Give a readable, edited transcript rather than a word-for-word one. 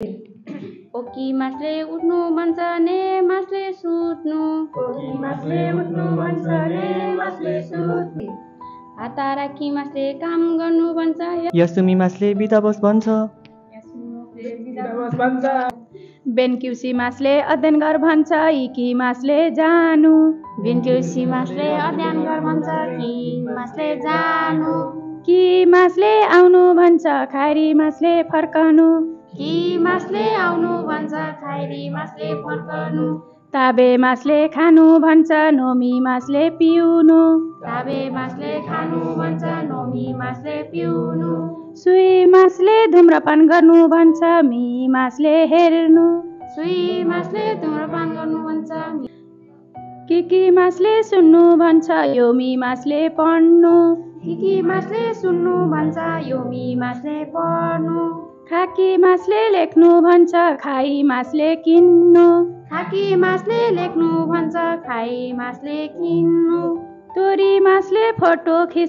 ओकी मासले उठ्नु भन्छ ने मासले सुत्नु। ओकी मासले उठ्नु भन्छ ने मासले सुत्नु। हात राखी मासले काम गर्नु भन्छ। यसुमी मासले बिदा बस भन्छ। बेन्क्युसी मासले अध्ययन गर भन्छ। इकी मासले जानु। बेन्क्युसी मासले अध्ययन गर भन्छ। कि मासले जानु। कि मासले आउनु भन्छ। खाइरी मासले फर्कनु। कि मासले आउनु भन्छ। खाइरी मासले फर्कनु। ताबे मासले खानु भन्छ। नोमी मासले पिउनु। ताबे मासले खानु भन्छ। नोमी मासले पिउनु। सुई मासले धुम्रपान गर्नु भन्छ। मी मासले हेर्नु। सुई मासले धुम्रपान गर्नु भन्छ। कि मासले सुन्नु भन्छ। यो मी मासले पढ्नु। कि मासले सुन्नु भन्छ। यो मी मासले पढ्नु। खाकी मासले लेख्नु भन्छ। खाई मासले किन्नु। खाकी मासले लेख्नु भन्छ। खाई मासले किन्नु। तोरी मासले फोटो खिच्नु।